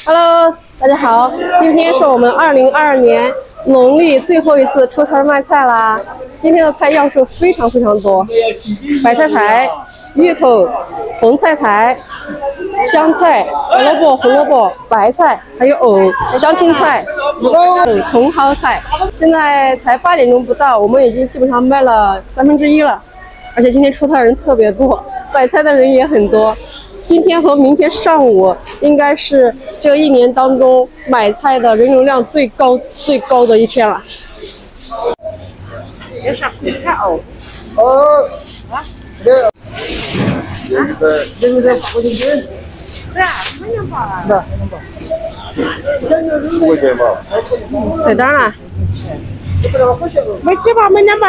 Hello， 大家好，今天是我们2022年农历最后一次出摊卖菜啦。今天的菜样数非常多，白菜苔、芋头、红菜苔、香菜、白萝卜、红萝卜、白菜，还有藕、香青菜、茼蒿菜。现在才8点钟不到，我们已经基本上卖了1/3了，而且今天出摊人特别多，买菜的人也很多。今天和明天上午应该是这一年当中买菜的人流量最高的一天了。要啥会看哦？这个8块钱斤。对啊，没人包啊。是，5块钱吧。对，当然了。没几包没2包。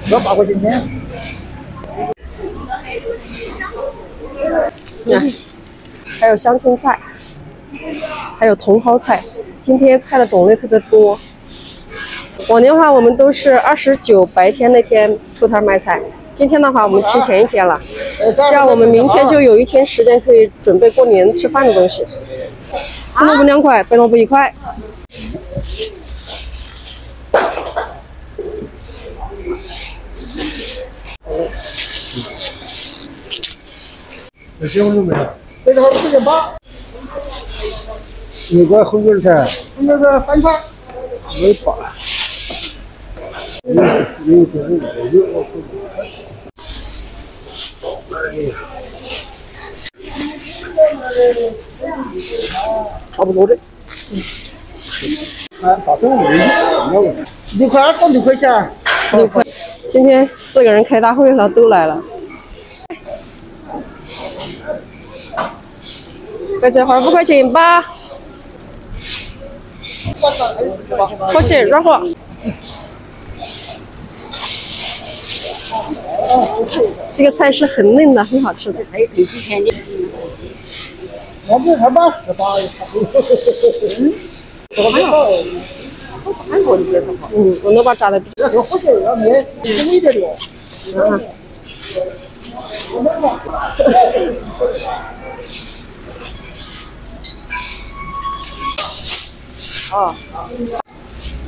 要8块钱斤。还有香青菜，还有茼蒿菜。今天菜的种类特别多。往年的话，我们都是29白天那天出摊卖菜，今天的话我们提前一天了，这样我们明天就有一天时间可以准备过年吃饭的东西。红萝卜2块，白萝卜1块。这西红柿没有？这个5块钱8。那个红叶菜，那个3块，没8。有。差不多的。大葱6块2到6块钱。6块。今天4个人开大会了，都来了。白菜花5块钱8，好吃软和。这个菜是很嫩的，很好吃的。还有几天的。我们才把18也差不多。韩国的别说好。我能把炸的比较。要好些要面轻一点的。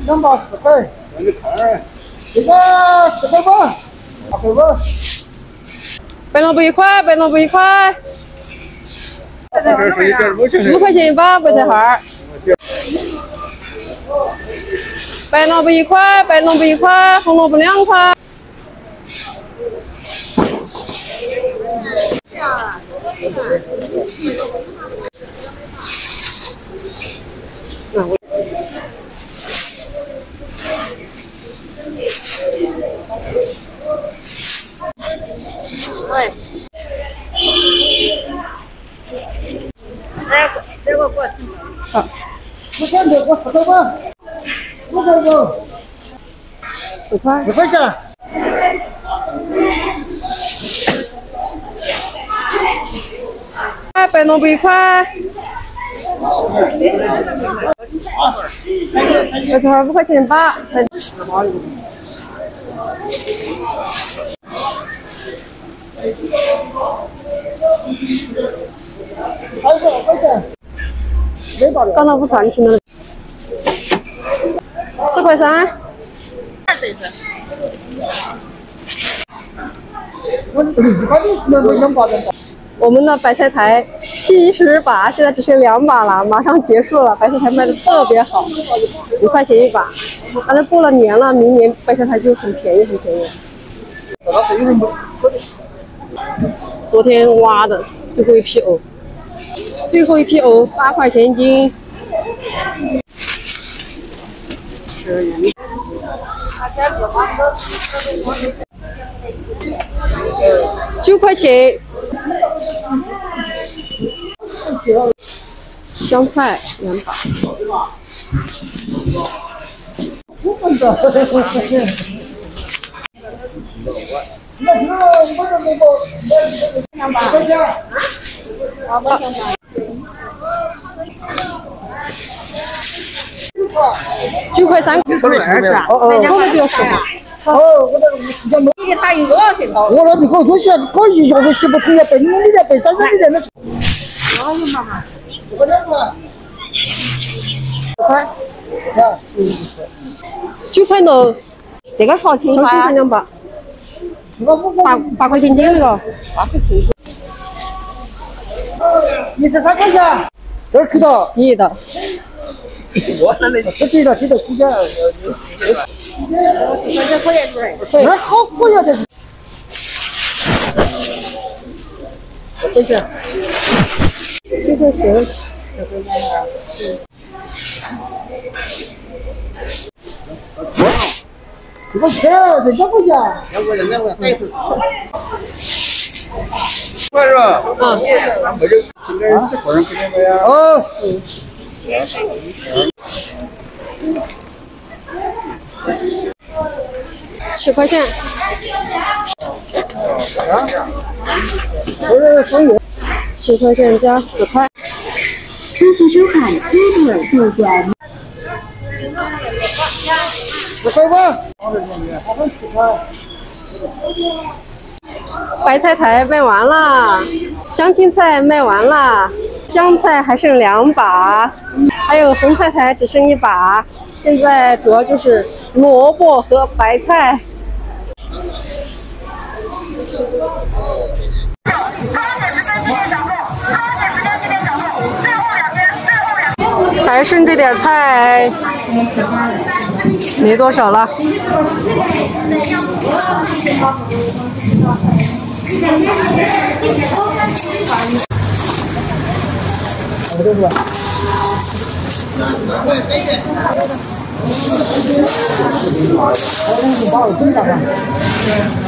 2包4块，这个4块8，8块8。白萝卜1块，白萝卜1块。5块钱1把白菜花。白萝卜1块，白萝卜1块，红萝卜2块。这个过。好。我想这个4块8，5块5。4块。4块钱。白萝卜1块。白菜花5块钱8。2块钱。刚才不算你听的。4块3。我们的白菜苔70把，现在只剩2把了，马上结束了。白菜苔卖的特别好，5块钱1把。但是过了年了，明年白菜苔就很便宜。昨天挖的最后一批藕，8块钱1斤。9块钱。香菜2把。9块3。后面比较少。你打一个挺高。我那你给我东西，搞1下子洗不通了，被你的被3的人的。9块多，这个好听小青才200，8块钱斤那个。 23块钱，这儿去到低的。这低的低的低的。那好贵呀，这是。多少钱？9块10。这个钱，这2块钱。2块钱，再一次。快是吧？啊。哦。7块钱。7块钱加4块。车速收看1点右转。 10块半。白菜苔卖完了，香青菜卖完了，香菜还剩2把，还有红菜苔只剩1把。现在主要就是萝卜和白菜。还剩这点菜，没多少了。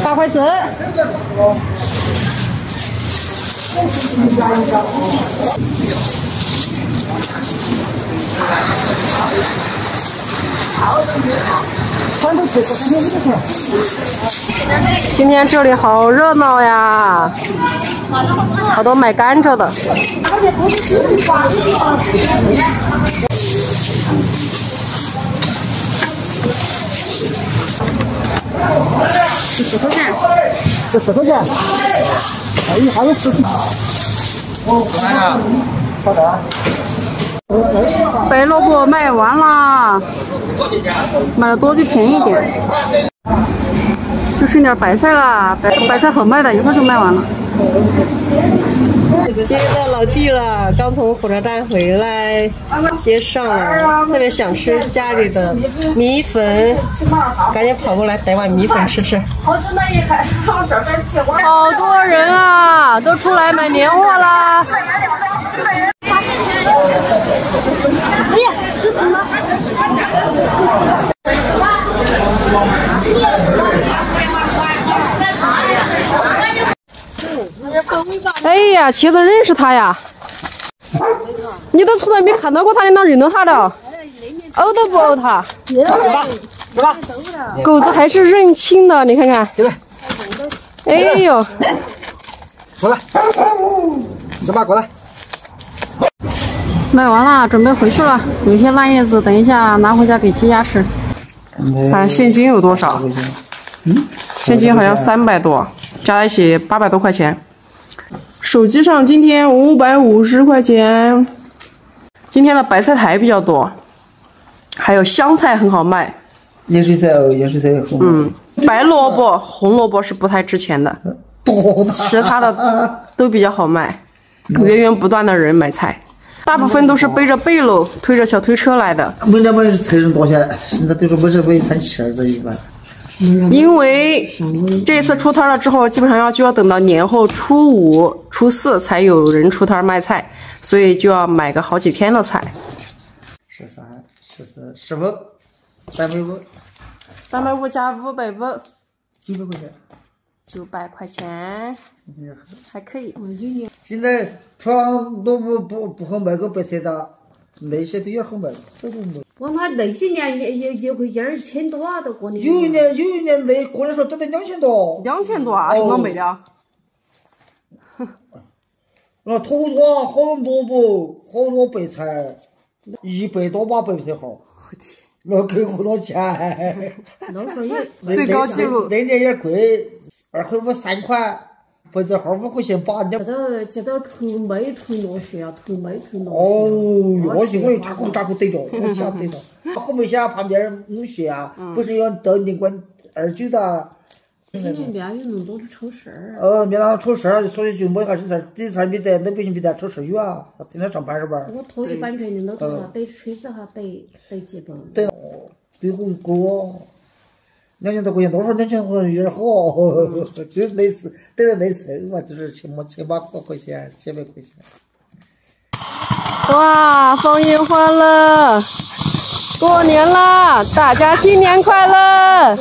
8块10。今天这里好热闹呀，好多买甘蔗的。10块钱。这10块钱。哎，还有40。哦，好的。白萝卜卖完啦，买的多就便宜点。就剩点白菜啦，白菜好卖的，一会儿就卖完了。接到老弟了，刚从火车站回来，接上了，特别想吃家里的米粉，赶紧跑过来逮碗米粉吃吃。好多人啊，都出来买年货啦！哎呀，吃什么？哎呀，茄子认识他呀！你都从来没看到过他，你能认到他的？呕都不呕他。是吧？狗子还是认亲的，你看看。哎呦，过来，走吧，过来。卖完了，准备回去了。有些烂叶子，等一下拿回家给鸡鸭吃。看现金有多少？现金好像300多，加在一起800多块钱。手机上今天550块钱。今天的白菜苔比较多，还有香菜很好卖。盐水菜哦，盐水菜红。白萝卜、红萝卜是不太值钱的，其他的都比较好卖。源源不断的人买菜，大部分都是背着背篓、推着小推车来的。没那么菜人多些，现在都说没事为餐吃这一般。因为这次出摊了之后，基本上就要等到年后初5、初4才有人出摊卖菜，所以就要买个好几天的菜。13、14、15、350加550，900块钱，900块钱，还可以。现在床都不好卖个白菜的，那些都也好卖，这都没。我那些年一块钱2000多啊，都过年。有一年那过年时候都得2000多。2000多啊，能卖了。那头多好萝卜，好多白菜，100多把白菜好。那给好多钱。那时候也最高纪录。那年也贵，2块5、3块。白菜号5块钱8两。这都头没头落雪啊，头没头落雪。哦，我去，我又咋个得着？我晓得了。后面下旁边母雪啊，不是有到领馆29的。今年没有那么多的丑事儿。没那丑事儿，所以就没啥这才没得，那不行没得丑事儿啊，天天上班是吧？我拖起版权的老头啊，得吹死哈，得几本。对，最后哥，2000多块钱，多少2000块钱有点好，就类似得了类似嘛，就是700多块钱，700块钱。哇，放烟花了！过年了，大家新年快乐！